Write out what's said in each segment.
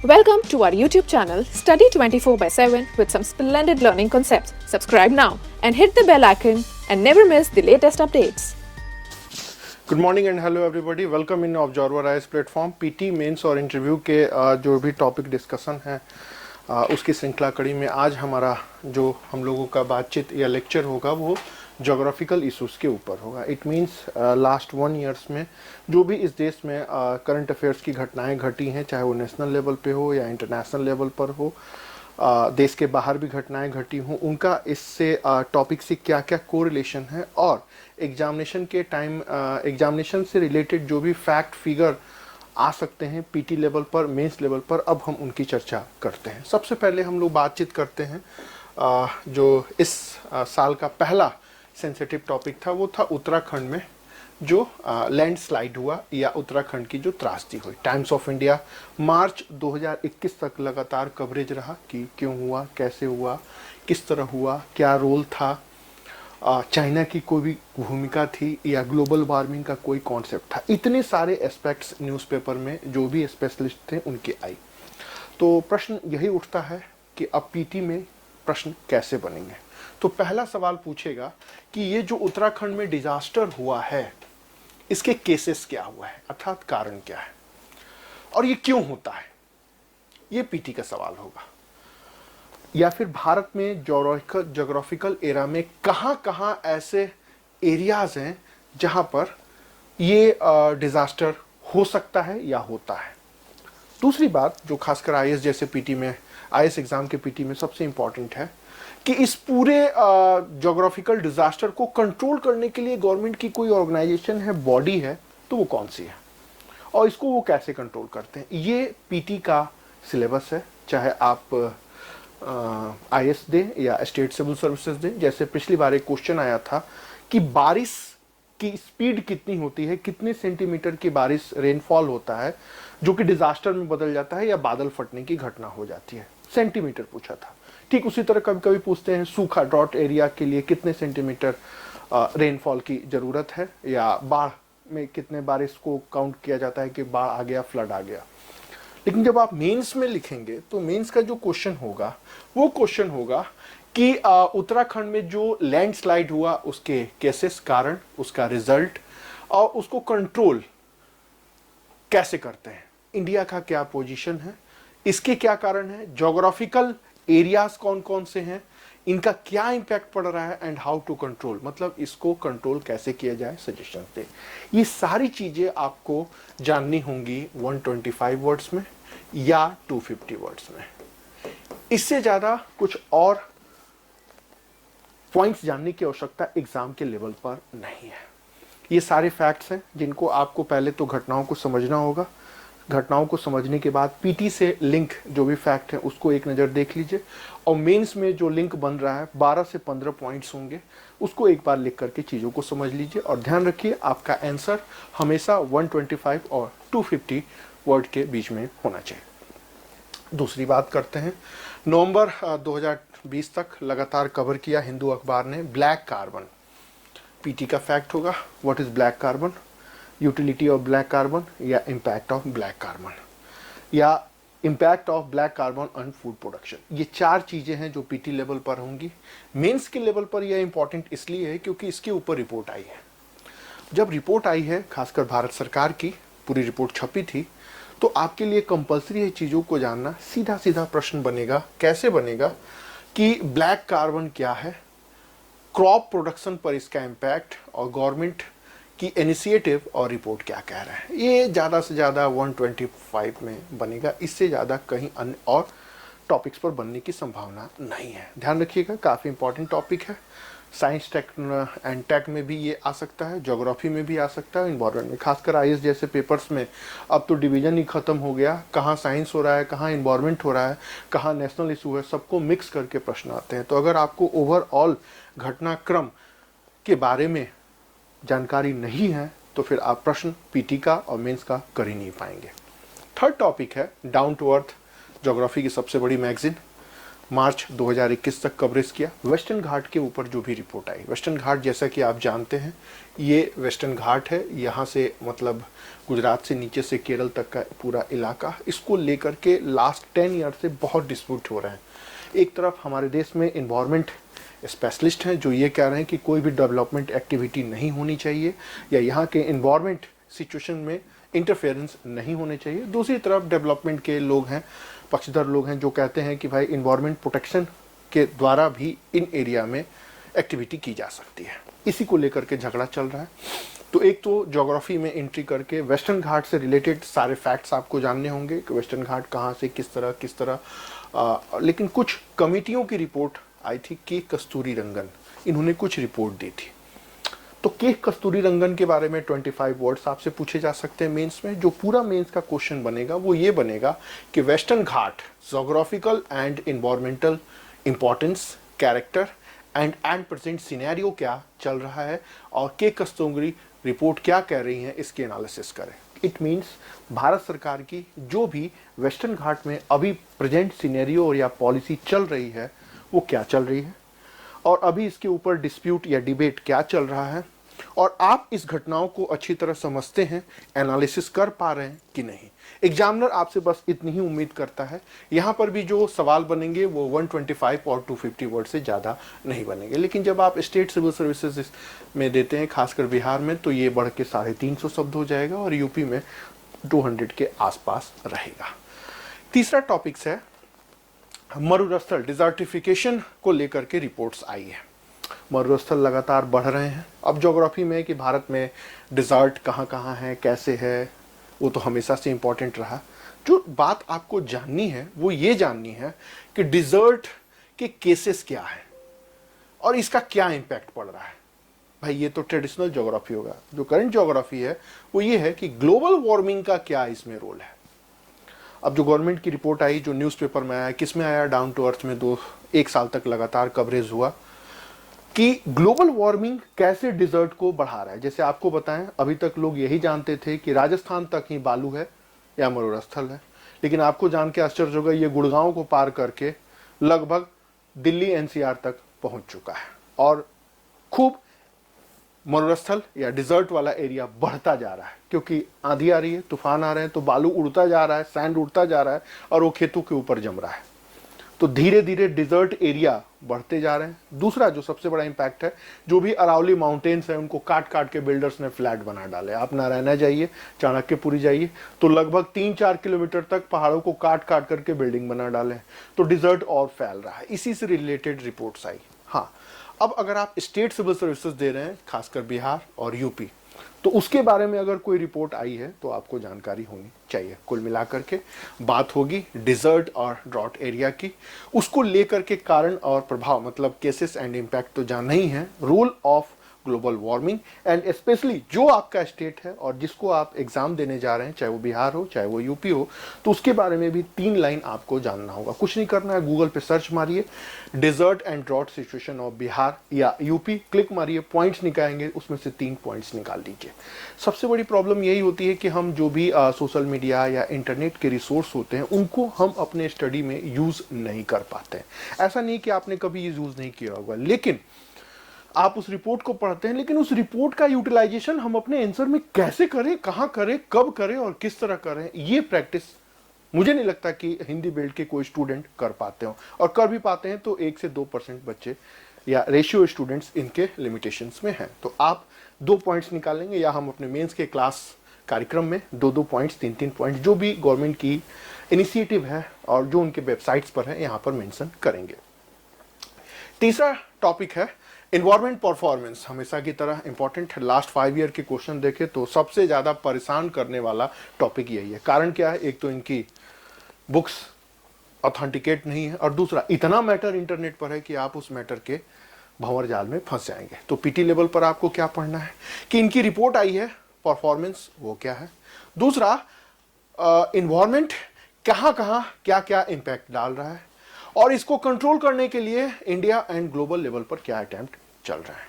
Welcome to our YouTube channel Study 24/7 with some splendid learning concepts. Subscribe now and hit the bell icon and never miss the latest updates. Good morning and hello everybody, welcome in observer IAS platform. PT mains और interview के जो भी topic discussion है उसकी श्रृंखला कड़ी में आज हमारा जो हम लोगों का बातचीत या लेक्चर होगा वो जोग्राफिकल इश्यूज़ के ऊपर होगा। इट मींस लास्ट 1 ईयर्स में जो भी इस देश में करंट अफेयर्स की घटनाएं घटी हैं, चाहे वो नेशनल लेवल पे हो या इंटरनेशनल लेवल पर हो, देश के बाहर भी घटनाएं घटी हों, उनका इससे टॉपिक से क्या क्या कोरिलेशन है और एग्जामिनेशन के टाइम एग्जामिनेशन से रिलेटेड जो भी फैक्ट फिगर आ सकते हैं पीटी लेवल पर, मेंस लेवल पर, अब हम उनकी चर्चा करते हैं। सबसे पहले हम लोग बातचीत करते हैं जो इस साल का पहला सेंसिटिव टॉपिक था, वो था उत्तराखंड में जो लैंडस्लाइड हुआ या उत्तराखंड की जो त्रासदी हुई। टाइम्स ऑफ इंडिया मार्च 2021 तक लगातार कवरेज रहा कि क्यों हुआ, कैसे हुआ, किस तरह हुआ, क्या रोल था, चाइना की कोई भी भूमिका थी या ग्लोबल वार्मिंग का कोई कॉन्सेप्ट था। इतने सारे एस्पेक्ट्स न्यूज़पेपर में जो भी स्पेशलिस्ट थे उनके आई। तो प्रश्न यही उठता है कि अब पीटी में प्रश्न कैसे बनेंगे। तो पहला सवाल पूछेगा कि ये जो उत्तराखंड में डिजास्टर हुआ है इसके केसेस क्या हुआ है, अर्थात कारण क्या है और ये क्यों होता है, ये पीटी का सवाल होगा। या फिर भारत में ज्योग्राफिकल एरा में कहां कहां ऐसे एरियाज हैं जहां पर ये डिजास्टर हो सकता है या होता है। दूसरी बात जो खासकर आईएएस जैसे पीटी में, आईएएस एग्जाम के पीटी में सबसे इंपॉर्टेंट है कि इस पूरे ज्योग्राफिकल डिजास्टर को कंट्रोल करने के लिए गवर्नमेंट की कोई ऑर्गेनाइजेशन है, बॉडी है, तो वो कौन सी है और इसको वो कैसे कंट्रोल करते हैं। ये पीटी का सिलेबस है, चाहे आप आईएएस दें या स्टेट सिविल सर्विसेज दें। जैसे पिछली बार एक क्वेश्चन आया था कि बारिश की स्पीड कितनी होती है, कितने सेंटीमीटर की बारिश रेनफॉल होता है जो कि डिजास्टर में बदल जाता है या बादल फटने की घटना हो जाती है, सेंटीमीटर पूछा था। ठीक उसी तरह कभी कभी पूछते हैं सूखा ड्रॉट एरिया के लिए कितने सेंटीमीटर रेनफॉल की जरूरत है, या बाढ़ में कितने बारिश को काउंट किया जाता है कि बाढ़ आ गया, फ्लड आ गया। लेकिन जब आप मेंस में लिखेंगे तो मेंस का जो क्वेश्चन होगा वो क्वेश्चन होगा कि उत्तराखंड में जो लैंडस्लाइड हुआ उसके केसेस, कारण, उसका रिजल्ट और उसको कंट्रोल कैसे करते हैं, इंडिया का क्या पोजीशन है, इसके क्या कारण है, ज्योग्राफिकल एरियाज कौन कौन से हैं, इनका क्या इंपैक्ट पड़ रहा है एंड हाउ टू कंट्रोल, मतलब इसको कंट्रोल कैसे किया जाए, सजेशन दे। ये सारी चीजें आपको जाननी होंगी 125 वर्ड्स में या 250 वर्ड्स में। इससे ज्यादा कुछ और पॉइंट्स जानने की आवश्यकता एग्जाम के लेवल पर नहीं है। ये सारे फैक्ट्स हैं जिनको आपको पहले तो घटनाओं को समझना होगा। घटनाओं को समझने के बाद पीटी से लिंक जो भी फैक्ट है उसको एक नज़र देख लीजिए और मेंस में जो लिंक बन रहा है 12 से 15 पॉइंट्स होंगे, उसको एक बार लिख करके चीज़ों को समझ लीजिए और ध्यान रखिए आपका आंसर हमेशा 125 और 250 वर्ड के बीच में होना चाहिए। दूसरी बात करते हैं, नवंबर 2020 तक लगातार कवर किया हिंदू अखबार ने ब्लैक कार्बन। पीटी का फैक्ट होगा what is black carbon, utility of black carbon या इम्पैक्ट ऑफ ब्लैक कार्बन या impact of black carbon on food production. ये 4 चीज़ें हैं जो पीटी लेवल पर होंगी। मेंस के लेवल पर यह इंपॉर्टेंट इसलिए है क्योंकि इसके ऊपर रिपोर्ट आई है। जब रिपोर्ट आई है खासकर भारत सरकार की, पूरी रिपोर्ट छपी थी, तो आपके लिए कंपलसरी है चीज़ों को जानना। सीधा सीधा प्रश्न बनेगा, कैसे बनेगा कि ब्लैक कार्बन क्या है, क्रॉप प्रोडक्शन पर इसका इम्पैक्ट और गवर्नमेंट की इनिशिएटिव और रिपोर्ट क्या कह रहा है। ये ज़्यादा से ज़्यादा 125 में बनेगा, इससे ज़्यादा कहीं अन्य और टॉपिक्स पर बनने की संभावना नहीं है। ध्यान रखिएगा, काफ़ी इंपॉर्टेंट टॉपिक है। साइंस टेक एंड टेक में भी ये आ सकता है, ज्योग्राफी में भी आ सकता है, इन्वायरमेंट में। खासकर आईएएस जैसे पेपर्स में अब तो डिवीजन ही खत्म हो गया, कहाँ साइंस हो रहा है, कहाँ इन्वायरमेंट हो रहा है, कहाँ नेशनल इशू है, सबको मिक्स करके प्रश्न आते हैं। तो अगर आपको ओवरऑल घटनाक्रम के बारे में जानकारी नहीं है तो फिर आप प्रश्न पीटी का और मेंस का कर ही नहीं पाएंगे। थर्ड टॉपिक है डाउन टू अर्थ, ज्योग्राफी की सबसे बड़ी मैगजीन मार्च 2021 तक कवरेज किया। वेस्टर्न घाट के ऊपर जो भी रिपोर्ट आई, वेस्टर्न घाट जैसा कि आप जानते हैं ये वेस्टर्न घाट है, यहाँ से मतलब गुजरात से नीचे से केरल तक का पूरा इलाका, इसको लेकर के लास्ट 10 ईयर से बहुत डिस्प्यूट हो रहे हैं। एक तरफ हमारे देश में इन्वायरमेंट स्पेशलिस्ट हैं जो ये कह रहे हैं कि कोई भी डेवलपमेंट एक्टिविटी नहीं होनी चाहिए या यहाँ के इन्वायरमेंट सिचुएशन में इंटरफेरेंस नहीं होने चाहिए। दूसरी तरफ डेवलपमेंट के लोग हैं, पक्षधर लोग हैं जो कहते हैं कि भाई इन्वायरमेंट प्रोटेक्शन के द्वारा भी इन एरिया में एक्टिविटी की जा सकती है। इसी को लेकर के झगड़ा चल रहा है। तो एक तो ज्योग्राफी में एंट्री करके वेस्टर्न घाट से रिलेटेड सारे फैक्ट्स आपको जानने होंगे कि वेस्टर्न घाट कहाँ से किस तरह लेकिन कुछ कमिटियों की रिपोर्ट आई थी के कस्तूरी रंगन, इन्होंने कुछ रिपोर्ट दी थी। तो के कस्तूरी रंगन के बारे में 25 वर्ड्स आपसे पूछे जा सकते हैं मेंस में। जो पूरा मेंस का क्वेश्चन बनेगा वो ये बनेगा कि western Ghat geographical and environmental importance, character and present scenario क्या चल रहा है और के कस्तूरी रिपोर्ट क्या कह रही है, इसके एनालिसिस करें। इट मीन्स भारत सरकार की जो भी वेस्टर्न घाट में अभी प्रेजेंट सिनेरियो और या पॉलिसी चल रही है वो क्या चल रही है और अभी इसके ऊपर डिस्प्यूट या डिबेट क्या चल रहा है और आप इस घटनाओं को अच्छी तरह समझते हैं, एनालिसिस कर पा रहे हैं कि नहीं। एग्जामिनर आपसे बस इतनी ही उम्मीद करता है। यहाँ पर भी जो सवाल बनेंगे वो 125 और 250 वर्ड से ज़्यादा नहीं बनेंगे। लेकिन जब आप स्टेट सिविल सर्विसेज में देते हैं, खासकर बिहार में, तो ये बढ़ के 350 शब्द हो जाएगा और यूपी में 200 के आसपास रहेगा। तीसरा टॉपिक्स है मरुस्थल डिजर्टिफिकेशन को लेकर के रिपोर्ट्स आई है। मरुस्थल लगातार बढ़ रहे हैं। अब ज्योग्राफी में कि भारत में डिजर्ट कहाँ कहाँ है, कैसे है, वो तो हमेशा से इम्पोर्टेंट रहा। जो बात आपको जाननी है वो ये जाननी है कि डिजर्ट के केसेस क्या है और इसका क्या इम्पैक्ट पड़ रहा है। भाई ये तो ट्रेडिशनल ज्योग्राफी होगा। जो करंट ज्योग्राफी है वो ये है कि ग्लोबल वार्मिंग का क्या इसमें रोल है। अब जो गवर्नमेंट की रिपोर्ट आई, जो न्यूज़पेपर में आया, किस में आया, डाउन टू अर्थ में 1 साल तक लगातार कवरेज हुआ कि ग्लोबल वार्मिंग कैसे डिजर्ट को बढ़ा रहा है। जैसे आपको बताएं, अभी तक लोग यही जानते थे कि राजस्थान तक ही बालू है या मरुस्थल है, लेकिन आपको जान के आश्चर्य होगा ये गुड़गांव को पार करके लगभग दिल्ली एनसीआर तक पहुंच चुका है और खूब मरुस्थल या डिजर्ट वाला एरिया बढ़ता जा रहा है क्योंकि आंधी आ रही है, तूफान आ रहे हैं, तो बालू उड़ता जा रहा है, सैंड उड़ता जा रहा है और वो खेतों के ऊपर जम रहा है। तो धीरे धीरे डिजर्ट एरिया बढ़ते जा रहे हैं। दूसरा जो सबसे बड़ा इंपैक्ट है, जो भी अरावली माउंटेन्स है उनको काट काट के बिल्डर्स ने फ्लैट बना डाले। आप नारायणा जाइए, चाणक्यपुरी जाइए, तो लगभग 3-4 किलोमीटर तक पहाड़ों को काट काट करके बिल्डिंग बना डाले। तो डिजर्ट और फैल रहा है। इसी से रिलेटेड रिपोर्ट्स आई। हाँ, अब अगर आप स्टेट सिविल सर्विसेज दे रहे हैं, खासकर बिहार और यूपी, तो उसके बारे में अगर कोई रिपोर्ट आई है तो आपको जानकारी होनी चाहिए। कुल मिलाकर के बात होगी डिजर्ट और ड्रॉट एरिया की। उसको लेकर के कारण और प्रभाव, मतलब केसेस एंड इम्पैक्ट तो जानना ही है। Role of global warming and specially जो आपका स्टेट है और जिसको आप एग्जाम देने जा रहे हैं, चाहे वो बिहार हो चाहे वो यूपी हो, तो उसके बारे में भी 3 लाइन आपको जानना होगा। कुछ नहीं करना है, गूगल पे सर्च मारिए desert and drought situation of Bihar या यूपी, क्लिक मारिए, पॉइंट्स निकालेंगे, उसमें से 3 पॉइंट्स निकाल दीजिए। सबसे बड़ी प्रॉब्लम यही होती है कि हम जो भी सोशल मीडिया या इंटरनेट के रिसोर्स होते हैं उनको हम अपने स्टडी में यूज़ नहीं कर पाते हैं। ऐसा नहीं कि आपने कभी यूज़ नहीं किया होगा, लेकिन आप उस रिपोर्ट को पढ़ते हैं, लेकिन उस रिपोर्ट का यूटिलाइजेशन हम अपने आंसर में कैसे करें, कहां करें, कब करें और किस तरह करें, ये प्रैक्टिस मुझे नहीं लगता कि हिंदी बेल्ट के कोई स्टूडेंट कर पाते हो। और कर भी पाते हैं तो 1 से 2% बच्चे या रेशियो स्टूडेंट्स इनके लिमिटेशंस में हैं। तो आप 2 पॉइंट्स निकालेंगे या हम अपने मेंस के क्लास कार्यक्रम में 2-2 पॉइंट्स, 3-3 पॉइंट्स, जो भी गवर्नमेंट की इनिशिएटिव है और जो उनके वेबसाइट्स पर है, यहाँ पर मेंशन करेंगे। तीसरा टॉपिक है इन्वायरमेंट परफॉर्मेंस। हमेशा की तरह इंपॉर्टेंट है। लास्ट 5 ईयर के क्वेश्चन देखें तो सबसे ज़्यादा परेशान करने वाला टॉपिक यही है। कारण क्या है? एक तो इनकी बुक्स ऑथेंटिकेट नहीं है और दूसरा इतना मैटर इंटरनेट पर है कि आप उस मैटर के भंवर जाल में फंस जाएंगे। तो पीटी लेवल पर आपको क्या पढ़ना है कि इनकी रिपोर्ट आई है, परफॉर्मेंस वो क्या है। दूसरा, इन्वायरमेंट कहाँ कहाँ क्या क्या इम्पैक्ट डाल रहा है और इसको कंट्रोल करने के लिए इंडिया एंड ग्लोबल लेवल पर क्या अटेम्प्ट चल रहा है।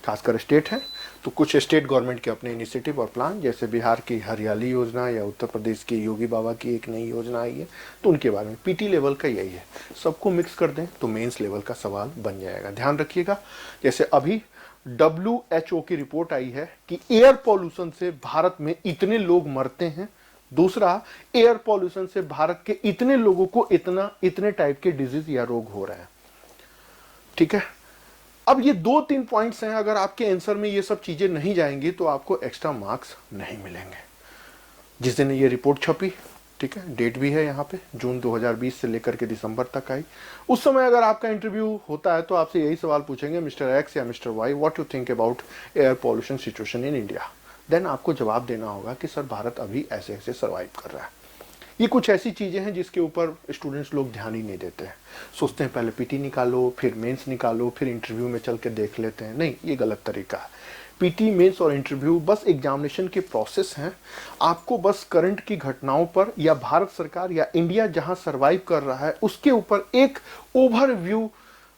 खासकर स्टेट हैं तो कुछ स्टेट गवर्नमेंट के अपने इनिशिएटिव और प्लान, जैसे बिहार की हरियाली योजना या उत्तर प्रदेश की योगी बाबा की एक नई योजना आई है, तो उनके बारे में पीटी लेवल का यही है। सबको मिक्स कर दें तो मेंस लेवल का सवाल बन जाएगा। ध्यान रखिएगा, जैसे अभी WHO की रिपोर्ट आई है कि एयर पॉल्यूशन से भारत में इतने लोग मरते हैं, दूसरा एयर पॉल्यूशन से भारत के इतने लोगों को इतने टाइप के डिजीज या रोग हो रहे हैं। ठीक है, अब ये 2-3 पॉइंट्स हैं, अगर आपके आंसर में ये सब चीजें नहीं जाएंगी तो आपको एक्स्ट्रा मार्क्स नहीं मिलेंगे। जिस दिन ये रिपोर्ट छपी, ठीक है, डेट भी है यहाँ पे, जून 2020 से लेकर के दिसंबर तक आई, उस समय अगर आपका इंटरव्यू होता है तो आपसे यही सवाल पूछेंगे, मिस्टर एक्स या mister Y, what you think about air pollution situation in India. Then आपको जवाब देना होगा कि सर भारत अभी ऐसे ऐसे सर्वाइव कर रहा है। ये कुछ ऐसी चीजें हैं जिसके ऊपर स्टूडेंट्स लोग ध्यान ही नहीं देते हैं। सोचते हैं पहले पीटी निकालो, फिर मेंस निकालो, फिर इंटरव्यू में चल के देख लेते हैं। नहीं, ये गलत तरीका है। पीटी, मेंस और इंटरव्यू बस एग्जामिनेशन के प्रोसेस हैं। आपको बस करंट की घटनाओं पर या भारत सरकार या इंडिया जहां सर्वाइव कर रहा है उसके ऊपर एक ओवरव्यू,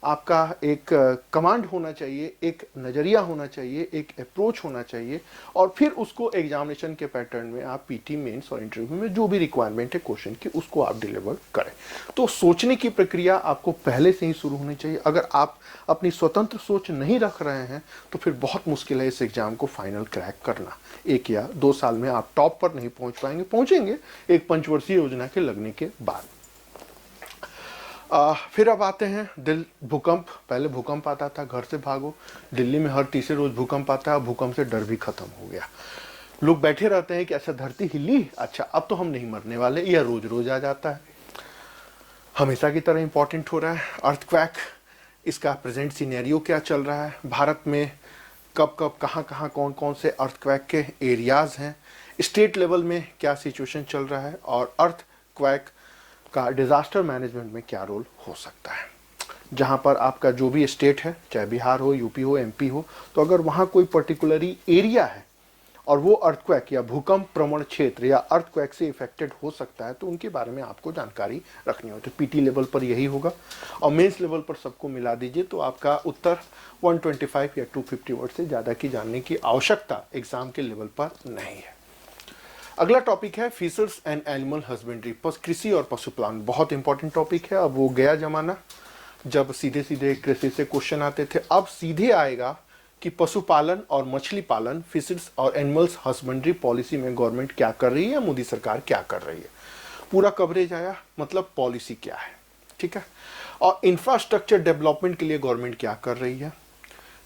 आपका एक कमांड होना चाहिए, एक नज़रिया होना चाहिए, एक अप्रोच होना चाहिए, और फिर उसको एग्जामिनेशन के पैटर्न में आप पीटी, मेंस और इंटरव्यू में जो भी रिक्वायरमेंट है क्वेश्चन की, उसको आप डिलीवर करें। तो सोचने की प्रक्रिया आपको पहले से ही शुरू होनी चाहिए। अगर आप अपनी स्वतंत्र सोच नहीं रख रहे हैं तो फिर बहुत मुश्किल है इस एग्जाम को फाइनल क्रैक करना। 1 या 2 साल में आप टॉप पर नहीं पहुंच पाएंगे, पहुंचेंगे एक पंचवर्षीय योजना के लगने के बाद। फिर अब आते हैं भूकंप। पहले भूकंप आता था घर से भागो, दिल्ली में हर तीसरे रोज भूकंप आता है। भूकंप से डर भी खत्म हो गया। लोग बैठे रहते हैं कि अच्छा धरती हिली, अच्छा अब तो हम नहीं मरने वाले, या रोज रोज आ जाता है। हमेशा की तरह इंपॉर्टेंट हो रहा है अर्थक्वैक। इसका प्रेजेंट सिनेरियो क्या चल रहा है, भारत में कब कब कहाँ कहाँ कौन कौन से अर्थक्वैक के एरियाज हैं, स्टेट लेवल में क्या सिचुएशन चल रहा है, और अर्थक्वैक का डिजास्टर मैनेजमेंट में क्या रोल हो सकता है। जहां पर आपका जो भी स्टेट है, चाहे बिहार हो, यूपी हो, एमपी हो, तो अगर वहां कोई पर्टिकुलरी एरिया है और वो अर्थक्वैक या भूकंप प्रवण क्षेत्र या अर्थक्वैक से इफेक्टेड हो सकता है, तो उनके बारे में आपको जानकारी रखनी होती है। पीटी लेवल पर यही होगा, और मेंस लेवल पर सबको मिला दीजिए तो आपका उत्तर 125 या 250 वर्ड से ज़्यादा की जानने की आवश्यकता एग्जाम के लेवल पर नहीं है। अगला टॉपिक है फिशर्स एंड एनिमल हस्बेंड्री, कृषि और पशुपालन। बहुत इंपॉर्टेंट टॉपिक है। अब वो गया जमाना जब सीधे सीधे कृषि से क्वेश्चन आते थे, अब सीधे आएगा कि पशुपालन और मछली पालन, फिशर्स और एनिमल्स हस्बेंड्री पॉलिसी में गवर्नमेंट क्या कर रही है, मोदी सरकार क्या कर रही है। पूरा कवरेज आया, मतलब पॉलिसी क्या है, ठीक है, और इंफ्रास्ट्रक्चर डेवलपमेंट के लिए गवर्नमेंट क्या कर रही है,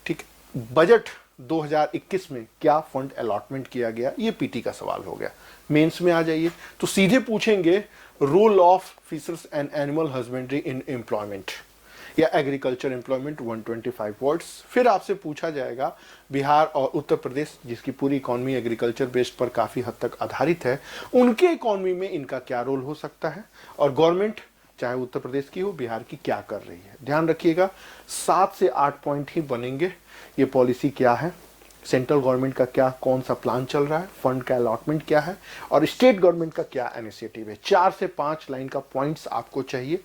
ठीक है, बजट 2021 में क्या फंड अलॉटमेंट किया गया, ये पीटी का सवाल हो गया। मेंस में आ जाइए तो सीधे पूछेंगे role of fishers and animal husbandry in employment या एग्रीकल्चर एम्प्लॉयमेंट, 125 वर्ड्स। फिर आपसे पूछा जाएगा बिहार और उत्तर प्रदेश, जिसकी पूरी इकॉनमी एग्रीकल्चर बेस्ड पर काफ़ी हद तक आधारित है, उनके इकॉनमी में इनका क्या रोल हो सकता है, और गवर्नमेंट चाहे उत्तर प्रदेश की हो, बिहार की क्या कर रही है। ध्यान रखिएगा 7 से 8 पॉइंट ही बनेंगे। ये पॉलिसी क्या है, सेंट्रल गवर्नमेंट का क्या कौन सा प्लान चल रहा है, फंड का अलॉटमेंट क्या है, और स्टेट गवर्नमेंट का क्या इनिशिएटिव है। 4 से 5 लाइन का पॉइंट्स आपको चाहिए।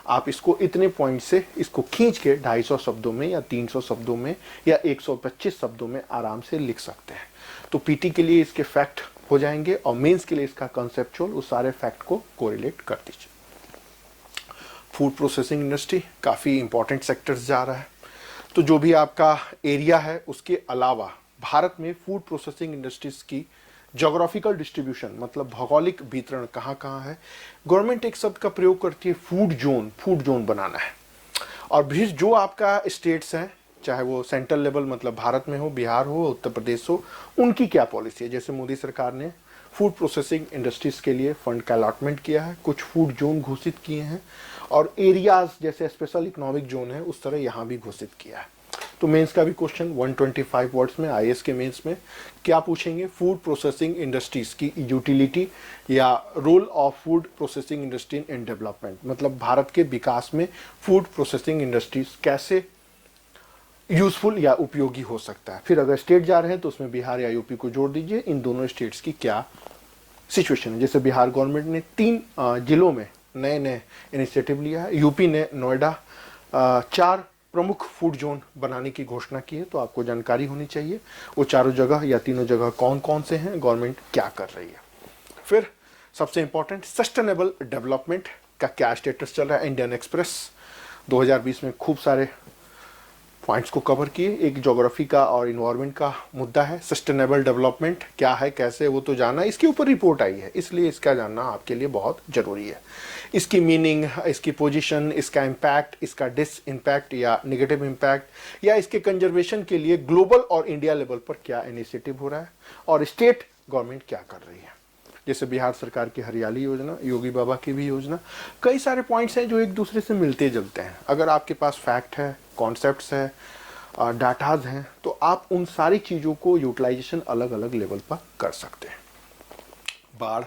आप इसको इतने पॉइंट से इसको खींच के 250 शब्दों में या 300 शब्दों में या 125 शब्दों में आराम से लिख सकते हैं। तो पीटी के लिए इसके फैक्ट हो जाएंगे, और मेंस के लिए इसका कंसेप्चुअल उस सारे फैक्ट को कोरिलेट कर दीजिए। फूड प्रोसेसिंग इंडस्ट्री काफ़ी इंपॉर्टेंट सेक्टर्स जा रहा है। तो जो भी आपका एरिया है उसके अलावा भारत में फूड प्रोसेसिंग इंडस्ट्रीज की जोग्राफिकल डिस्ट्रीब्यूशन, मतलब भौगोलिक वितरण कहाँ कहाँ है, गवर्नमेंट एक शब्द का प्रयोग करती है फूड जोन बनाना है। और भी जो आपका स्टेट्स हैं, चाहे वो सेंट्रल लेवल मतलब भारत में हो, बिहार हो, उत्तर प्रदेश हो, उनकी क्या पॉलिसी है। जैसे मोदी सरकार ने फूड प्रोसेसिंग इंडस्ट्रीज के लिए फंड का अलॉटमेंट किया है, कुछ फूड जोन घोषित किए हैं, और एरियाज जैसे स्पेशल इकोनॉमिक जोन है उस तरह यहाँ भी घोषित किया है। तो मेंस का भी क्वेश्चन 125 वर्ड्स में आईएएस के मेंस में क्या पूछेंगे, फूड प्रोसेसिंग इंडस्ट्रीज की यूटिलिटी या role of food processing industry in development, मतलब भारत के विकास में फूड प्रोसेसिंग इंडस्ट्रीज कैसे यूजफुल या उपयोगी हो सकता है। फिर अगर स्टेट जा रहे हैं तो उसमें बिहार या यूपी को जोड़ दीजिए, इन दोनों स्टेट्स की क्या सिचुएशन है। जैसे बिहार गवर्नमेंट ने 3 जिलों में नए नए इनिशिएटिव लिया है, यूपी ने नोएडा, 4 प्रमुख फूड जोन बनाने की घोषणा की है, तो आपको जानकारी होनी चाहिए वो चारों जगह या तीनों जगह कौन कौन से हैं, गवर्नमेंट क्या कर रही है। फिर सबसे इंपॉर्टेंट सस्टेनेबल डेवलपमेंट का क्या स्टेटस चल रहा है। इंडियन एक्सप्रेस 2020 में खूब सारे पॉइंट्स को कवर किए। एक ज्योग्राफी का और इन्वायरमेंट का मुद्दा है, सस्टेनेबल डेवलपमेंट क्या है, कैसे, वो तो जानना, इसके ऊपर रिपोर्ट आई है, इसलिए इसका जानना आपके लिए बहुत ज़रूरी है। इसकी मीनिंग, इसकी पोजीशन, इसका इम्पैक्ट, इसका डिस इम्पैक्ट या नेगेटिव इम्पैक्ट, या इसके कंजर्वेशन के लिए ग्लोबल और इंडिया लेवल पर क्या इनिशिएटिव हो रहा है, और स्टेट गवर्नमेंट क्या कर रही है। जैसे बिहार सरकार की हरियाली योजना, योगी बाबा की भी योजना, कई सारे पॉइंट्स हैं जो एक दूसरे से मिलते जुलते हैं। अगर आपके पास फैक्ट है, कॉन्सेप्ट्स है, डाटाज हैं, तो आप उन सारी चीज़ों को यूटिलाइजेशन अलग अलग लेवल पर कर सकते हैं। बाढ़,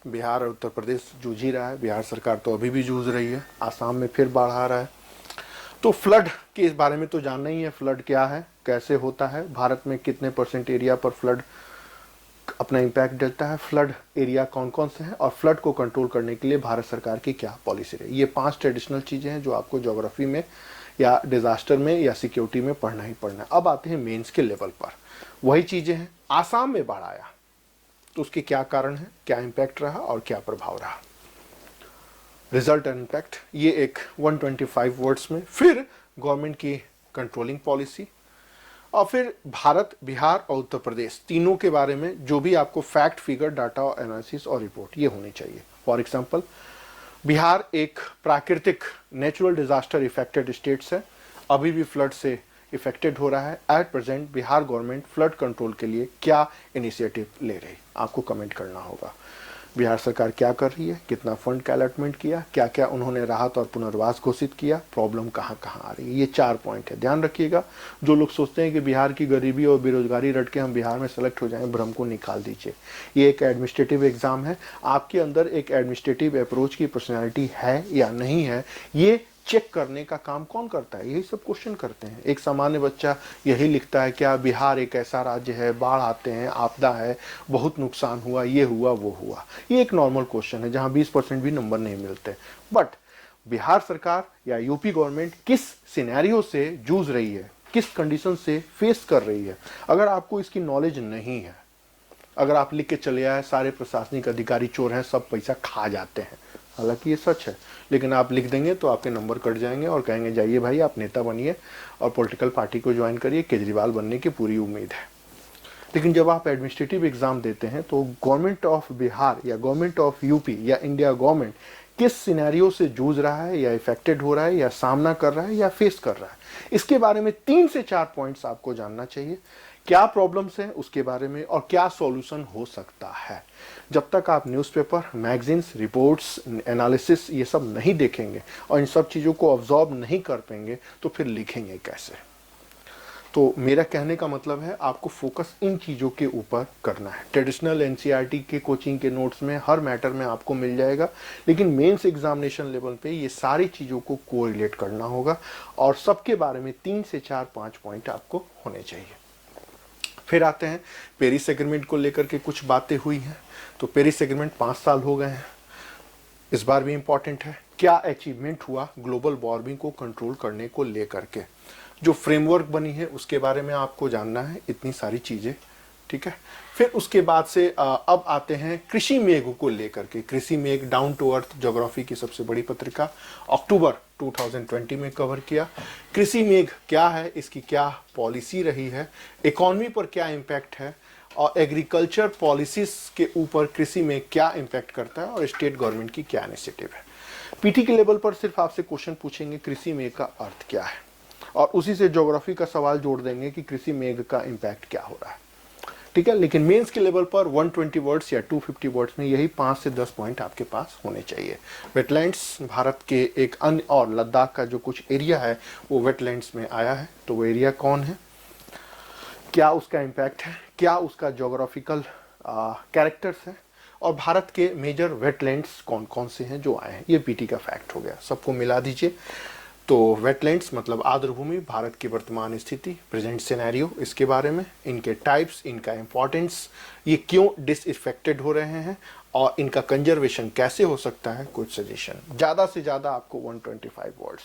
बिहार और उत्तर प्रदेश जूझ ही रहा है, बिहार सरकार तो अभी भी जूझ रही है, आसाम में फिर बाढ़ आ रहा है। तो फ्लड के इस बारे में तो जानना ही है, फ्लड क्या है, कैसे होता है, भारत में कितने % एरिया पर फ्लड अपना इम्पैक्ट डालता है, फ्लड एरिया कौन कौन से हैं, और फ्लड को कंट्रोल करने के लिए भारत सरकार की क्या पॉलिसी रही। ये 5 ट्रेडिशनल चीज़ें हैं जो आपको ज्योग्राफी में या डिजास्टर में या सिक्योरिटी में पढ़ना ही पढ़ना है। अब आते हैं मेंस के लेवल पर, वही चीज़ें हैं। आसाम में बाढ़ आया तो उसके क्या कारण है, क्या इम्पैक्ट रहा और क्या प्रभाव रहा, रिजल्ट एंड इम्पैक्ट, ये एक 125 वर्ड्स में। फिर गवर्नमेंट की कंट्रोलिंग पॉलिसी, और फिर भारत, बिहार और उत्तर प्रदेश तीनों के बारे में जो भी आपको फैक्ट, फिगर, डाटा और एनालिसिस और रिपोर्ट ये होनी चाहिए। फॉर एग्जांपल, बिहार एक प्राकृतिक नेचुरल डिजास्टर इफेक्टेड स्टेट्स है, अभी भी फ्लड से इफेक्टेड हो रहा है। At present Bihar government flood control के लिए क्या इनिशिएटिव ले रही है, आपको कमेंट करना होगा। बिहार सरकार क्या कर रही है, कितना फंड का अलॉटमेंट किया, क्या क्या उन्होंने राहत और पुनर्वास घोषित किया, प्रॉब्लम कहाँ कहाँ आ रही है, ये 4 पॉइंट है, ध्यान रखिएगा। जो लोग सोचते हैं कि बिहार की गरीबी और बेरोजगारी रट के हम बिहार में सेलेक्ट हो जाएं, भ्रम को निकाल दीजिए। ये एक एडमिनिस्ट्रेटिव एग्जाम है, आपके अंदर एक एडमिनिस्ट्रेटिव अप्रोच की पर्सनैलिटी है या नहीं है, ये चेक करने का काम कौन करता है, यही सब क्वेश्चन करते हैं। एक सामान्य बच्चा यही लिखता है, क्या बिहार एक ऐसा राज्य है, बाढ़ आते हैं, आपदा है, बहुत नुकसान हुआ, ये हुआ वो हुआ, ये एक नॉर्मल क्वेश्चन है जहां 20% भी नंबर नहीं मिलते। बट बिहार सरकार या यूपी गवर्नमेंट किस सिनेरियो से जूझ रही है, किस कंडीशन से फेस कर रही है, अगर आपको इसकी नॉलेज नहीं है, अगर आप लिख के चले आए सारे प्रशासनिक अधिकारी चोर हैं, सब पैसा खा जाते हैं, हालांकि ये सच है, लेकिन आप लिख देंगे तो आपके नंबर कट जाएंगे और कहेंगे जाइए भाई आप नेता बनिए और पॉलिटिकल पार्टी को ज्वाइन करिए, केजरीवाल बनने की पूरी उम्मीद है। लेकिन जब आप एडमिनिस्ट्रेटिव एग्जाम देते हैं तो गवर्नमेंट ऑफ बिहार या गवर्नमेंट ऑफ यूपी या इंडिया गवर्नमेंट किस सिनेरियो से जूझ रहा है, या इफेक्टेड हो रहा है, या सामना कर रहा है, या फेस कर रहा है, इसके बारे में 3 से 4 पॉइंट्स आपको जानना चाहिए। क्या प्रॉब्लम्स हैं उसके बारे में और क्या सॉल्यूशन हो सकता है। जब तक आप न्यूज़पेपर, मैगजीन्स, रिपोर्ट्स, एनालिसिस ये सब नहीं देखेंगे और इन सब चीज़ों को ऑब्जॉर्व नहीं कर पाएंगे तो फिर लिखेंगे कैसे। तो मेरा कहने का मतलब है आपको फोकस इन चीज़ों के ऊपर करना है। ट्रेडिशनल एनसीईआरटी के कोचिंग के नोट्स में हर मैटर में आपको मिल जाएगा, लेकिन मेंस एग्जामिनेशन लेवल पे ये सारी चीज़ों को कोरिलेट करना होगा और सबके बारे में 3 से 4, 5 पॉइंट आपको होने चाहिए। फिर आते हैं पेरिस एग्रीमेंट को लेकर के कुछ बातें हुई हैं। तो पेरिस एग्रीमेंट 5 साल हो गए हैं, इस बार भी इंपॉर्टेंट है। क्या अचीवमेंट हुआ ग्लोबल वार्मिंग को कंट्रोल करने को लेकर के, जो फ्रेमवर्क बनी है उसके बारे में आपको जानना है, इतनी सारी चीज़ें, ठीक है। फिर उसके बाद से अब आते हैं कृषि मेघ को लेकर के। कृषि मेघ डाउन टू अर्थ ज्योग्राफी की सबसे बड़ी पत्रिका, अक्टूबर 2020 में कवर किया। कृषि मेघ क्या है, इसकी क्या पॉलिसी रही है, इकोनॉमी पर क्या इम्पैक्ट है, और एग्रीकल्चर पॉलिसीज के ऊपर कृषि में क्या इम्पैक्ट करता है, और स्टेट गवर्नमेंट की क्या इनिशिएटिव है। पीटी के लेवल पर सिर्फ आपसे क्वेश्चन पूछेंगे कृषि मेघ का अर्थ क्या है, और उसी से ज्योग्राफी का सवाल जोड़ देंगे कि कृषि मेघ का इम्पैक्ट क्या हो रहा है, ठीक है। लेकिन मेंस के लेवल पर 120 वर्ड्स या 250 वर्ड्स में यही 5 से 10 पॉइंट आपके पास होने चाहिए। वेटलैंड्स भारत के एक अन्य, और लद्दाख का जो कुछ एरिया है वो वेटलैंड्स में आया है, तो वो एरिया कौन है, क्या उसका इम्पैक्ट है, क्या उसका ज्योग्राफिकल कैरेक्टर्स है, और भारत के मेजर वेटलैंड्स कौन कौन से हैं जो आए हैं। ये पीटी का फैक्ट हो गया, सबको मिला दीजिए। तो वेटलैंड्स मतलब आर्द्रभूमि, भारत की वर्तमान स्थिति, प्रेजेंट सिनेरियो, इसके बारे में, इनके टाइप्स, इनका इम्पोर्टेंस, ये क्यों डिसइफेक्टेड हो रहे हैं और इनका कंजर्वेशन कैसे हो सकता है, कुछ सजेशन। ज़्यादा से ज़्यादा आपको 125 वर्ड्स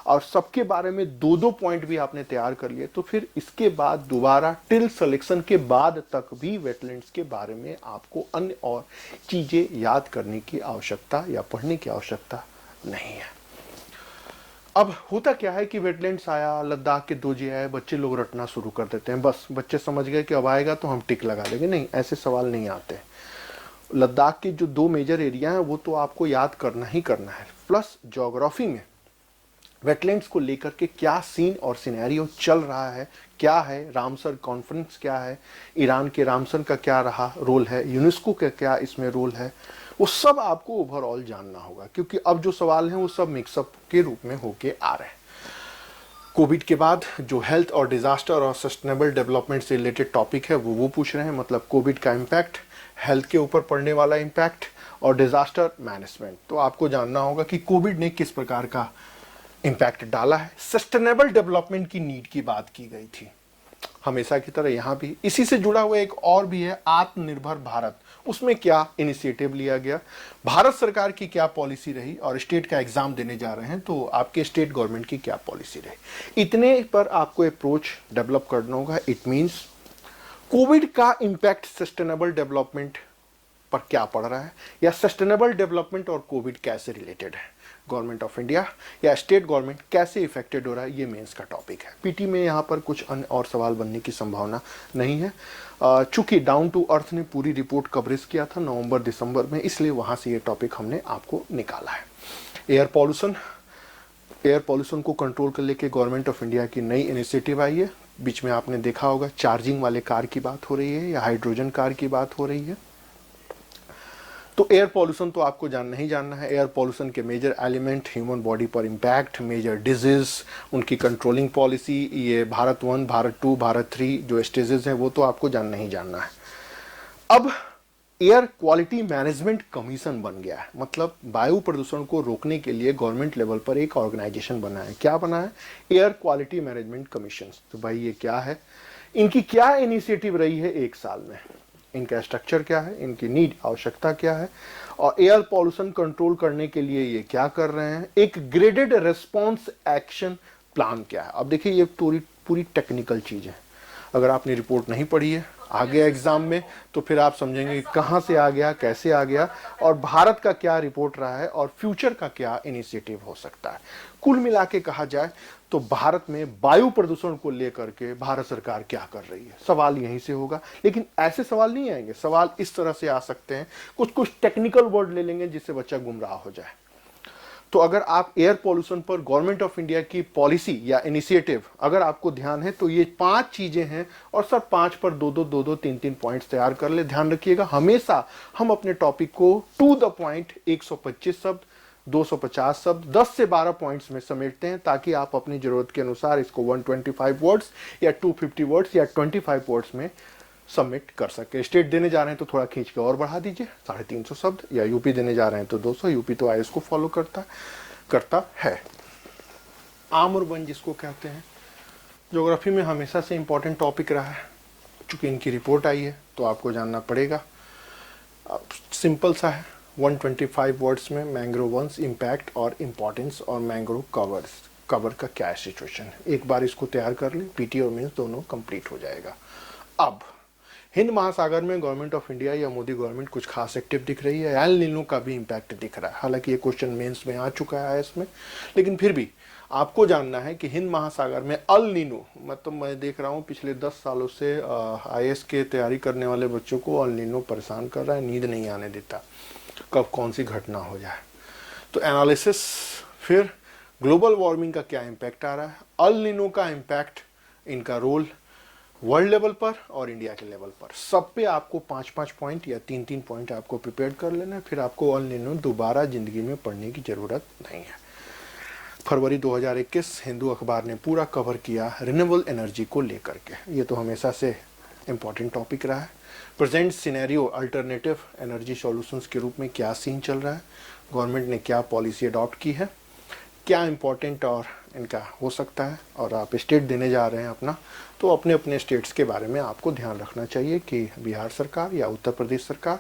और सबके बारे में दो दो पॉइंट भी आपने तैयार कर लिए, तो फिर इसके बाद दोबारा टिल सिलेक्शन के बाद तक भी वेटलैंड्स के बारे में आपको अन्य और चीज़ें याद करने की आवश्यकता या पढ़ने की आवश्यकता नहीं है। अब होता क्या है कि वेटलैंड्स आया, लद्दाख के 2G आए, बच्चे लोग रटना शुरू कर देते हैं, बस बच्चे समझ गए कि अब आएगा तो हम टिक लगा लेंगे। नहीं, ऐसे सवाल नहीं आते। लद्दाख के जो 2 मेजर एरिया हैं वो तो आपको याद करना ही करना है, प्लस ज्योग्राफी में वेटलैंड्स को लेकर के क्या सीन और सिनेरियो चल रहा है, क्या है, रामसर कॉन्फ्रेंस क्या है, ईरान के रामसर का क्या रहा रोल है, यूनेस्को का क्या इसमें रोल है, वो सब आपको ओवरऑल जानना होगा, क्योंकि अब जो सवाल हैं वो सब मिक्सअप के रूप में होके आ रहे हैं। कोविड के बाद जो हेल्थ और डिजास्टर और सस्टेनेबल डेवलपमेंट से रिलेटेड टॉपिक है वो पूछ रहे हैं, मतलब कोविड का इम्पैक्ट, हेल्थ के ऊपर पड़ने वाला इम्पैक्ट और डिजास्टर मैनेजमेंट। तो आपको जानना होगा कि कोविड ने किस प्रकार का इम्पैक्ट डाला है। सस्टेनेबल डेवलपमेंट की नीड की बात की गई थी हमेशा की तरह, यहाँ भी इसी से जुड़ा हुआ एक और भी है, आत्मनिर्भर भारत। उसमें क्या इनिशिएटिव लिया गया, भारत सरकार की क्या पॉलिसी रही, और स्टेट का एग्जाम देने जा रहे हैं तो आपके स्टेट गवर्नमेंट की क्या पॉलिसी रही, इतने पर आपको अप्रोच डेवलप करना होगा। इट मीन्स कोविड का इम्पैक्ट सस्टेनेबल डेवलपमेंट पर क्या पड़ रहा है, या सस्टेनेबल डेवलपमेंट और कोविड कैसे रिलेटेड है, गवर्नमेंट ऑफ इंडिया या स्टेट गवर्नमेंट कैसे इफेक्टेड हो रहा है, ये मेंस का टॉपिक है। पीटी में यहाँ पर कुछ अन्य और सवाल बनने की संभावना नहीं है, चूंकि डाउन टू अर्थ ने पूरी रिपोर्ट कवरेज किया था नवंबर दिसंबर में, इसलिए वहाँ से ये टॉपिक हमने आपको निकाला है। एयर पॉल्यूशन को कंट्रोल कर लेके गवर्नमेंट ऑफ इंडिया की नई इनिशिएटिव आई है। बीच में आपने देखा होगा चार्जिंग वाले कार की बात हो रही है या हाइड्रोजन कार की बात हो रही है। तो एयर पॉल्यूशन तो आपको जानना है। एयर पॉल्यूशन के मेजर एलिमेंट, ह्यूमन बॉडी पर इम्पैक्ट, मेजर डिजीज, उनकी कंट्रोलिंग पॉलिसी, ये भारत 1, भारत 2, भारत 3 जो स्टेजेस हैं वो तो आपको जानना है। अब एयर क्वालिटी मैनेजमेंट कमीशन बन गया है, मतलब वायु प्रदूषण को रोकने के लिए गवर्नमेंट लेवल पर एक ऑर्गेनाइजेशन बना है। क्या बना है? Air quality management commission. तो भाई ये क्या है, इनकी क्या इनिशिएटिव रही है एक साल में, इनका स्ट्रक्चर क्या है, इनकी नीड आवश्यकता क्या है, और एयर पॉल्यूशन कंट्रोल करने के लिए ये क्या कर रहे हैं, एक ग्रेडेड रिस्पॉन्स एक्शन प्लान क्या है। अब देखिए ये पूरी टेक्निकल चीज है, अगर आपने रिपोर्ट नहीं पढ़ी है, आ गया एग्जाम में, तो फिर आप समझेंगे कहाँ से आ गया, कैसे आ गया, और भारत का क्या रिपोर्ट रहा है और फ्यूचर का क्या इनिशिएटिव हो सकता है। कुल मिला के कहा जाए तो भारत में वायु प्रदूषण को लेकर के भारत सरकार क्या कर रही है, सवाल यहीं से होगा। लेकिन ऐसे सवाल नहीं आएंगे, सवाल इस तरह से आ सकते हैं, कुछ टेक्निकल वर्ड ले लेंगे जिससे बच्चा गुमराह हो जाए। तो अगर आप एयर पॉल्यूशन पर गवर्नमेंट ऑफ इंडिया की पॉलिसी या इनिशिएटिव अगर आपको ध्यान है तो ये 5 चीजें हैं, और सर 5 पर 2-2, 3-3 पॉइंट्स तैयार कर ले। ध्यान रखिएगा हमेशा हम अपने टॉपिक को टू द पॉइंट 125 शब्द, 250 शब्द, 10 से 12 पॉइंट्स में समेटते हैं, ताकि आप अपनी जरूरत के अनुसार इसको 125 वर्ड्स या 250 वर्ड्स या 25 वर्ड्स में सबमिट कर सके। स्टेट देने जा रहे हैं तो थोड़ा खींच के और बढ़ा दीजिए, 350 शब्द, या यूपी देने जा रहे हैं तो 200, यूपी तो आईएएस को फॉलो करता है। आम और वन जिसको कहते हैं, ज्योग्राफी में हमेशा से इंपॉर्टेंट टॉपिक रहा है, चूंकि इनकी रिपोर्ट आई है तो आपको जानना पड़ेगा। सिंपल सा है, 125 वर्ड्स में मैंग्रोव वंस इम्पैक्ट और इम्पोर्टेंस और मैंग्रोव कवर का क्या सिचुएशन है। एक बार इसको तैयार कर लें, पीटी और मेंस दोनों कंप्लीट हो जाएगा। अब हिंद महासागर में गवर्नमेंट ऑफ इंडिया या मोदी गवर्नमेंट कुछ खास एक्टिव दिख रही है, एल नीनो का भी इम्पैक्ट दिख रहा है। हालांकि ये क्वेश्चन मेंस में आ चुका है इसमें, लेकिन फिर भी आपको जानना है कि हिंद महासागर में अल नीनो, मतलब मैं देख रहा हूँ पिछले 10 सालों से आईएएस के तैयारी करने वाले बच्चों को अल नीनो परेशान कर रहा है, नींद नहीं आने देता, कब कौन सी घटना हो जाए। तो एनालिसिस, फिर ग्लोबल वार्मिंग का क्या इम्पैक्ट आ रहा है, अल नीनो का इम्पैक्ट, इनका रोल वर्ल्ड लेवल पर और इंडिया के लेवल पर, सब पे आपको 5-5 पॉइंट या 3-3 पॉइंट आपको प्रिपेयर कर लेना है। फिर आपको अल नीनो दोबारा जिंदगी में पढ़ने की जरूरत नहीं है। फरवरी 2021 हिंदू अखबार ने पूरा कवर किया रिन्यूएबल एनर्जी को लेकर के, ये तो हमेशा से इम्पॉर्टेंट टॉपिक रहा है। Present scenario alternative energy solutions के रूप में क्या सीन चल रहा है, गवर्नमेंट ने क्या पॉलिसी अडॉप्ट की है, क्या इम्पोर्टेंट और इनका हो सकता है, और आप स्टेट देने जा रहे हैं अपना, तो अपने अपने स्टेट्स के बारे में आपको ध्यान रखना चाहिए कि बिहार सरकार या उत्तर प्रदेश सरकार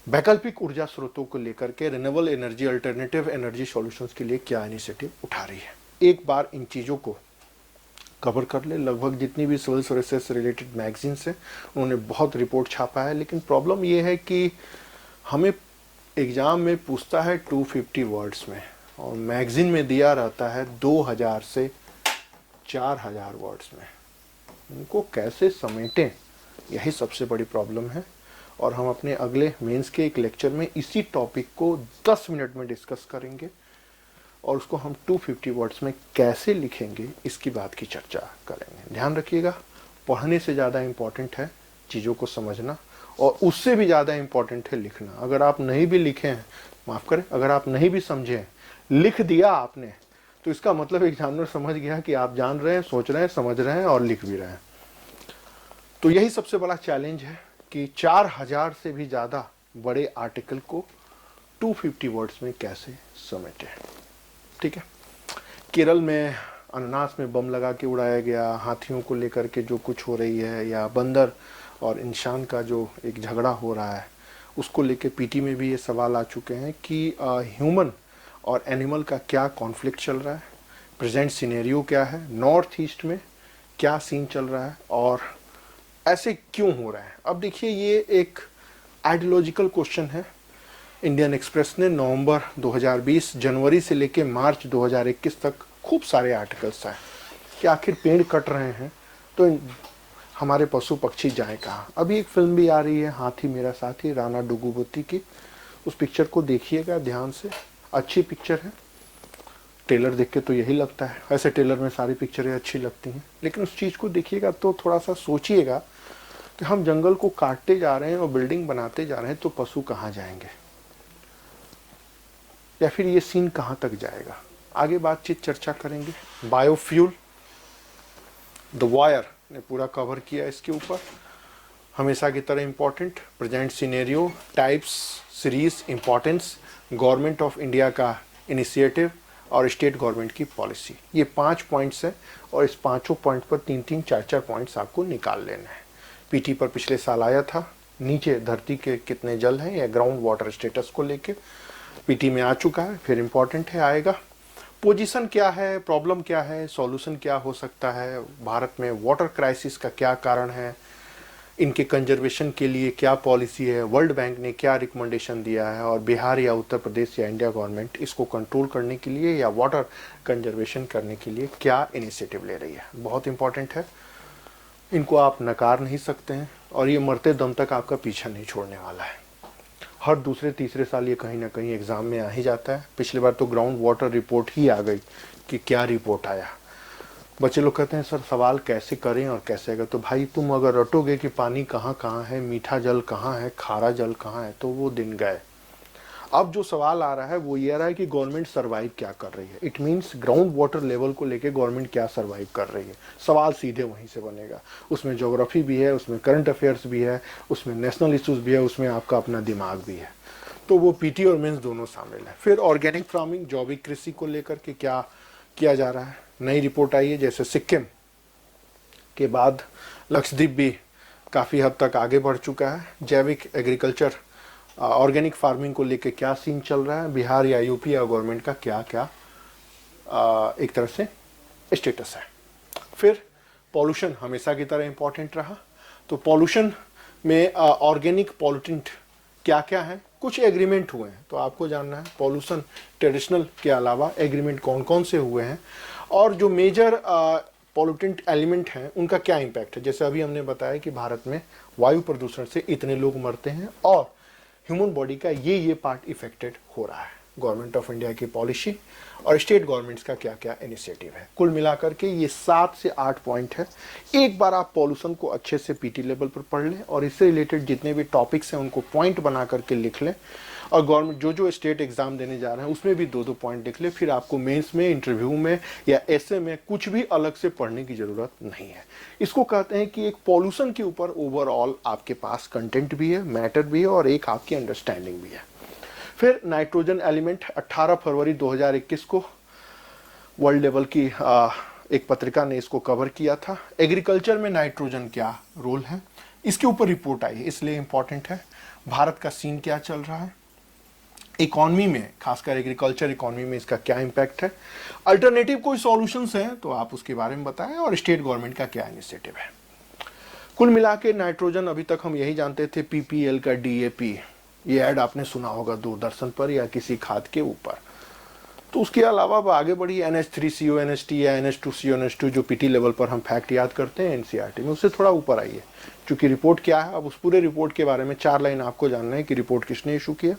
वैकल्पिक ऊर्जा स्रोतों को लेकर के renewable energy, alternative energy solutions के लिए क्या इनिशिएटिव उठा रही है। एक बार इन चीज़ों को कवर कर ले। लगभग जितनी भी सिविल सर्विसेज से रिलेटेड मैगजीन्स हैं उन्होंने बहुत रिपोर्ट छापा है, लेकिन प्रॉब्लम ये है कि हमें एग्ज़ाम में पूछता है 250 वर्ड्स में, और मैगज़ीन में दिया रहता है 2000 से 4000 वर्ड्स में। उनको कैसे समेटें, यही सबसे बड़ी प्रॉब्लम है। और हम अपने अगले मेंस के एक लेक्चर में इसी टॉपिक को 10 मिनट में डिस्कस करेंगे, और उसको हम 250 वर्ड्स में कैसे लिखेंगे इसकी बात की चर्चा करेंगे। ध्यान रखिएगा, पढ़ने से ज़्यादा इम्पॉर्टेंट है चीज़ों को समझना, और उससे भी ज़्यादा इम्पॉर्टेंट है लिखना। अगर आप नहीं भी लिखे हैं, माफ़ करें, अगर आप नहीं भी समझे हैं, लिख दिया आपने, तो इसका मतलब एग्जामिनर समझ गया कि आप जान रहे हैं, सोच रहे हैं, समझ रहे हैं और लिख भी रहे हैं। तो यही सबसे बड़ा चैलेंज है कि 4000 से भी ज़्यादा बड़े आर्टिकल को 250 वर्ड्स में कैसे समेटें। ठीक है, केरल में अनानास में बम लगा के उड़ाया गया, हाथियों को लेकर के जो कुछ हो रही है, या बंदर और इंसान का जो एक झगड़ा हो रहा है, उसको लेके पीटी में भी ये सवाल आ चुके हैं कि ह्यूमन और एनिमल का क्या कॉन्फ्लिक्ट चल रहा है, प्रेजेंट सिनेरियो क्या है, नॉर्थ ईस्ट में क्या सीन चल रहा है और ऐसे क्यों हो रहा है। अब देखिए, ये एक आइडियोलॉजिकल क्वेश्चन है। इंडियन एक्सप्रेस ने नवंबर 2020 जनवरी से लेके मार्च 2021 तक खूब सारे आर्टिकल्स आए कि आखिर पेड़ कट रहे हैं तो हमारे पशु पक्षी जाएं कहाँ। अभी एक फिल्म भी आ रही है, हाथी मेरा साथी, राणा डुगुबती की। उस पिक्चर को देखिएगा ध्यान से, अच्छी पिक्चर है। ट्रेलर देख के तो यही लगता है, ऐसे ट्रेलर में सारी पिक्चरें अच्छी लगती हैं, लेकिन उस चीज़ को देखिएगा तो थोड़ा सा सोचिएगा कि हम जंगल को काटते जा रहे हैं और बिल्डिंग बनाते जा रहे हैं, तो पशु कहाँ जाएंगे, या फिर ये सीन कहाँ तक जाएगा। आगे बातचीत चर्चा करेंगे। बायोफ्यूल, द वायर ने पूरा कवर किया इसके ऊपर, हमेशा की तरह important, present scenario, types, series, importance, government of India का इनिशिएटिव और स्टेट गवर्नमेंट की पॉलिसी। ये 5 पॉइंट्स हैं, और इस 5 पॉइंट पर 3-3, 4-4 पॉइंट्स आपको निकाल लेना है। पीटी पर पिछले साल आया था, नीचे धरती के कितने जल हैं या ग्राउंड वाटर स्टेटस को लेके पीटी में आ चुका है, फिर इम्पोर्टेंट है, आएगा। पोजीशन क्या है, प्रॉब्लम क्या है, सॉल्यूशन क्या हो सकता है, भारत में वाटर क्राइसिस का क्या कारण है, इनके कंजर्वेशन के लिए क्या पॉलिसी है, वर्ल्ड बैंक ने क्या रिकमेंडेशन दिया है, और बिहार या उत्तर प्रदेश या इंडिया गवर्नमेंट इसको कंट्रोल करने के लिए या वाटर कंजर्वेशन करने के लिए क्या इनिशिएटिव ले रही है। बहुत इंपॉर्टेंट है, इनको आप नकार नहीं सकते हैं, और ये मरते दम तक आपका पीछा नहीं छोड़ने वाला है। हर दूसरे तीसरे साल ये कहीं ना कहीं एग्ज़ाम में आ ही जाता है। पिछली बार तो ग्राउंड वाटर रिपोर्ट ही आ गई कि क्या रिपोर्ट आया। बच्चे लोग कहते हैं सर सवाल कैसे करें और कैसे आएगा, तो भाई तुम अगर रटोगे कि पानी कहाँ कहाँ है, मीठा जल कहाँ है, खारा जल कहाँ है, तो वो दिन गए। अब जो सवाल आ रहा है वो ये आ रहा है कि गवर्नमेंट सर्वाइव क्या कर रही है। It means ground water level को लेके गवर्नमेंट क्या सर्वाइव कर रही है। सवाल सीधे वहीं से बनेगा। उसमें ज्योग्राफी भी है, उसमें करंट अफेयर्स भी है, उसमें नेशनल इश्यूज भी है, उसमें आपका अपना दिमाग भी है। तो वो पीटी और मेंस दोनों शामिल है। फिर ऑर्गेनिक फार्मिंग, जैविक कृषि को लेकर के क्या किया जा रहा है। नई रिपोर्ट आई है, जैसे सिक्किम के बाद लक्षद्वीप भी काफ़ी हद तक आगे बढ़ चुका है। जैविक एग्रीकल्चर, ऑर्गेनिक फार्मिंग को लेके क्या सीन चल रहा है, बिहार या यूपी या गवर्नमेंट का क्या क्या एक तरह से स्टेटस है। फिर पॉल्यूशन हमेशा की तरह इम्पोर्टेंट रहा, तो पॉल्यूशन में ऑर्गेनिक पॉल्यूटेंट क्या क्या है, कुछ एग्रीमेंट हुए हैं तो आपको जानना है। पॉल्यूशन ट्रेडिशनल के अलावा एग्रीमेंट कौन कौन से हुए हैं, और जो मेजर पॉल्यूटेंट एलिमेंट हैं उनका क्या इम्पैक्ट है। जैसे अभी हमने बताया कि भारत में वायु प्रदूषण से इतने लोग मरते हैं और ह्यूमन बॉडी का ये पार्ट इफेक्टेड हो रहा है। गवर्नमेंट ऑफ इंडिया की पॉलिसी और स्टेट गवर्नमेंट्स का क्या क्या इनिशिएटिव है। कुल मिलाकर के ये 7 से 8 पॉइंट है। एक बार आप पॉल्यूशन को अच्छे से पीटी लेवल पर पढ़ लें और इससे रिलेटेड जितने भी टॉपिक्स हैं उनको पॉइंट बना करके लिख लें, और गवर्नमेंट जो स्टेट एग्जाम देने जा रहे हैं उसमें भी 2-2 पॉइंट लिख लें। फिर आपको मेंस में, इंटरव्यू में या एसए में कुछ भी अलग से पढ़ने की ज़रूरत नहीं है। इसको कहते हैं कि एक पॉल्यूशन के ऊपर ओवरऑल आपके पास कंटेंट भी है, मैटर भी है और एक आपकी अंडरस्टैंडिंग भी है। फिर नाइट्रोजन एलिमेंट 18 फरवरी 2021 को वर्ल्ड लेवल की एक पत्रिका ने इसको कवर किया था। एग्रीकल्चर में नाइट्रोजन क्या रोल है, इसके ऊपर रिपोर्ट आई है, इसलिए इंपॉर्टेंट है। भारत का सीन क्या चल रहा है, इकॉनमी में, खासकर एग्रीकल्चर इकॉनमी में इसका क्या इम्पैक्ट है, अल्टरनेटिव कोई सॉल्यूशंस हैं तो आप उसके बारे में बताएं, और स्टेट गवर्नमेंट का क्या इनिशिएटिव है। कुल मिला के नाइट्रोजन अभी तक हम यही जानते थे, पीपीएल का डीएपी, ये ऐड आपने सुना होगा दूरदर्शन पर या किसी खाद के ऊपर। तो उसके अलावा अब आगे बढ़ी NH3CO NH2 या NH2CO NH2 जो पीटी लेवल पर हम फैक्ट याद करते हैं एनसीईआरटी में, उससे थोड़ा ऊपर आइए। क्योंकि रिपोर्ट क्या है, अब उस पूरे रिपोर्ट के बारे में 4 लाइन आपको जानना है कि रिपोर्ट किसने इशू किया,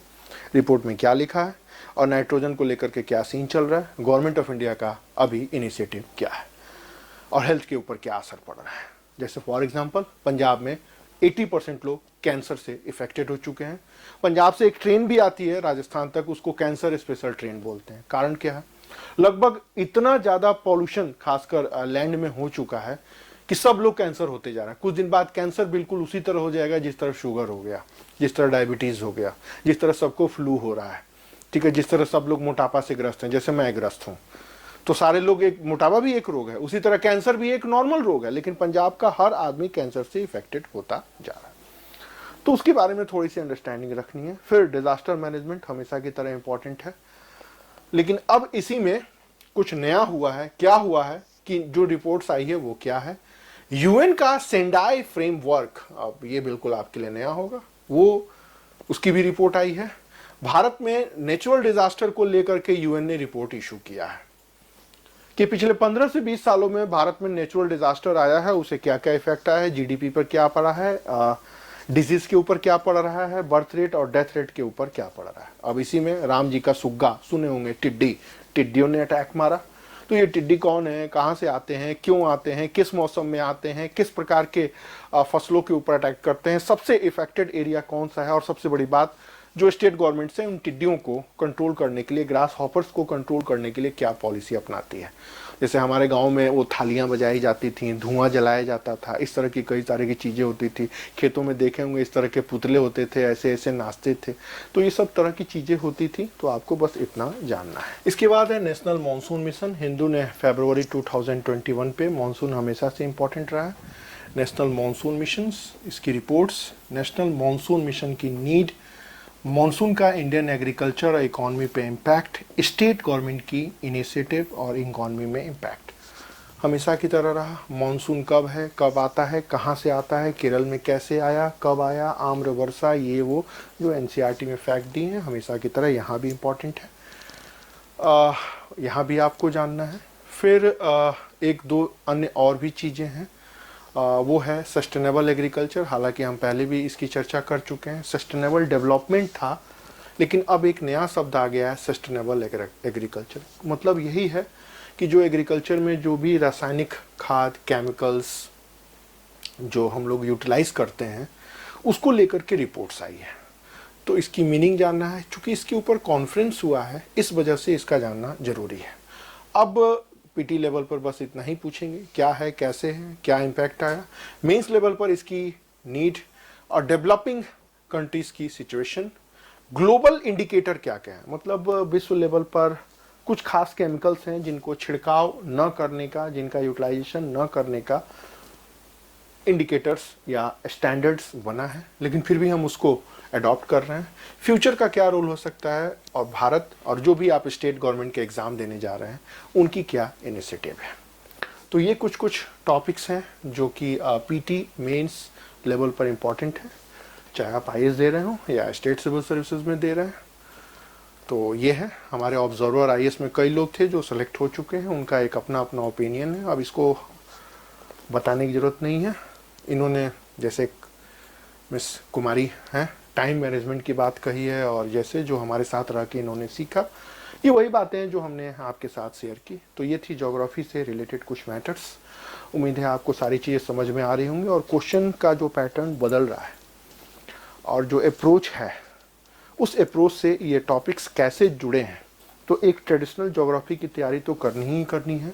रिपोर्ट में क्या लिखा है, और नाइट्रोजन को लेकर के क्या सीन चल रहा है, गवर्नमेंट ऑफ इंडिया का अभी इनिशिएटिव क्या है, और हेल्थ के ऊपर क्या असर पड़ रहा है। जैसे फॉर एग्जांपल पंजाब में 80% लोग कैंसर से इफेक्टेड हो चुके हैं। पंजाब से एक ट्रेन भी आती है राजस्थान तक, उसको कैंसर स्पेशल ट्रेन बोलते हैं। कारण क्या है, लगभग इतना ज़्यादा पॉल्यूशन खासकर लैंड में हो चुका है कि सब लोग कैंसर होते जा रहे हैं। कुछ दिन बाद कैंसर बिल्कुल उसी तरह हो जाएगा जिस तरह शुगर हो गया, जिस तरह डायबिटीज़ हो गया, जिस तरह सबको फ्लू हो रहा है, ठीक है, जिस तरह सब लोग मोटापा से ग्रस्त हैं, जैसे मैं ग्रस्त हूँ। तो सारे लोग, एक मोटापा भी एक रोग है, उसी तरह कैंसर भी एक नॉर्मल रोग है, लेकिन पंजाब का हर आदमी कैंसर से इफेक्टेड होता जा रहा है। तो उसके बारे में थोड़ी सी अंडरस्टैंडिंग रखनी है। फिर डिजास्टर मैनेजमेंट हमेशा की तरह इंपॉर्टेंट है, लेकिन अब इसी में कुछ नया हुआ है। क्या हुआ है कि जो रिपोर्ट्स आई है वो क्या है, यूएन का सेंडाई फ्रेमवर्क, अब ये बिल्कुल आपके लिए नया होगा, वो उसकी भी रिपोर्ट आई है। भारत में नेचुरल डिजास्टर को लेकर के यूएन ने रिपोर्ट इशू किया है कि पिछले 15 से 20 सालों में भारत में नेचुरल डिजास्टर आया है, उसे क्या क्या इफेक्ट आया है, जीडीपी पर क्या पड़ा है, डिजीज के ऊपर क्या पड़ रहा है, बर्थ रेट और डेथ रेट के ऊपर क्या पड़ रहा है। अब इसी में राम जी का सुग्गा सुने होंगे, टिड्डियों ने अटैक मारा। तो ये टिड्डी कौन है, कहाँ से आते हैं, क्यों आते हैं, किस मौसम में आते हैं, किस प्रकार के फसलों के ऊपर अटैक करते हैं, सबसे इफेक्टेड एरिया कौन सा है, और सबसे बड़ी बात, जो स्टेट गवर्नमेंट से उन टिड्डियों को कंट्रोल करने के लिए, ग्रास हॉपर्स को कंट्रोल करने के लिए क्या पॉलिसी अपनाती है। जैसे हमारे गांव में वो थालियां बजाई जाती थी, धुआं जलाया जाता था, इस तरह की कई तरह की चीज़ें होती थी। खेतों में देखे होंगे इस तरह के पुतले होते थे, ऐसे ऐसे नाचते थे। तो ये सब तरह की चीज़ें होती थी, तो आपको बस इतना जानना है। इसके बाद है नेशनल मानसून मिशन। हिंदू ने फरवरी 2021 पे, मानसून हमेशा से इंपॉर्टेंट रहा है। नेशनल मानसून मिशंस, इसकी रिपोर्ट्स, नेशनल मानसून मिशन की नीड, मॉनसून का इंडियन एग्रीकल्चर और इकॉनमी पे इम्पैक्ट, स्टेट गवर्नमेंट की इनिशिएटिव और इकॉनमी में इम्पैक्ट। हमेशा की तरह रहा, मॉनसून कब है, कब आता है, कहाँ से आता है, केरल में कैसे आया, कब आया, आम्र वर्षा, ये वो जो एनसीईआरटी में फैक्ट दिए हैं, हमेशा की तरह यहाँ भी इम्पॉर्टेंट है, यहाँ भी आपको जानना है। फिर एक दो अन्य और भी चीज़ें हैं, वो है सस्टेनेबल एग्रीकल्चर। हालांकि हम पहले भी इसकी चर्चा कर चुके हैं। सस्टेनेबल डेवलपमेंट था, लेकिन अब एक नया शब्द आ गया है, सस्टेनेबल एग्रीकल्चर। मतलब यही है कि जो एग्रीकल्चर में जो भी रासायनिक खाद, केमिकल्स जो हम लोग यूटिलाइज करते हैं, उसको लेकर के रिपोर्ट्स आई है। तो इसकी मीनिंग जानना है, चूँकि इसके ऊपर कॉन्फ्रेंस हुआ है, इस वजह से इसका जानना जरूरी है। अब पीटी लेवल पर बस इतना ही पूछेंगे, क्या है, कैसे है, क्या इम्पैक्ट आया। मेंस लेवल पर इसकी नीड और डेवलपिंग कंट्रीज की सिचुएशन, ग्लोबल इंडिकेटर क्या क्या है, मतलब विश्व लेवल पर कुछ खास केमिकल्स हैं जिनको छिड़काव न करने का, जिनका यूटिलाइजेशन न करने का इंडिकेटर्स या स्टैंडर्ड्स बना है, लेकिन फिर भी हम उसको अडॉप्ट कर रहे हैं। फ्यूचर का क्या रोल हो सकता है, और भारत और जो भी आप स्टेट गवर्नमेंट के एग्ज़ाम देने जा रहे हैं उनकी क्या इनिशिएटिव है। तो ये कुछ टॉपिक्स हैं जो कि पीटी मेंस लेवल पर इम्पॉर्टेंट है, चाहे आप आईएएस दे रहे हो या स्टेट सिविल सर्विसेज में दे रहे हैं। तो ये है, हमारे ऑब्जर्वर आईएएस में कई लोग थे जो सेलेक्ट हो चुके हैं, उनका एक अपना अपना ओपिनियन है, अब इसको बताने की ज़रूरत नहीं है। इन्होंने, जैसे मिस कुमारी हैं, टाइम मैनेजमेंट की बात कही है, और जैसे जो हमारे साथ रह के इन्होंने सीखा, ये वही बातें हैं जो हमने आपके साथ शेयर की। तो ये थी ज्योग्राफी से रिलेटेड कुछ मैटर्स। उम्मीद है आपको सारी चीज़ें समझ में आ रही होंगी, और क्वेश्चन का जो पैटर्न बदल रहा है और जो अप्रोच है, उस अप्रोच से ये टॉपिक्स कैसे जुड़े हैं। तो एक ट्रेडिशनल ज्योग्राफी की तैयारी तो करनी ही करनी है,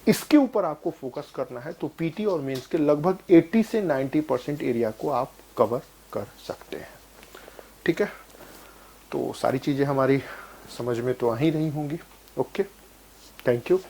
इसके ऊपर आपको फोकस करना है। तो पीटी और मेंस के लगभग 80 से 90% एरिया को आप कवर कर सकते हैं, ठीक है। तो सारी चीज़ें हमारी समझ में तो आ ही रही होंगी। Okay, thank you.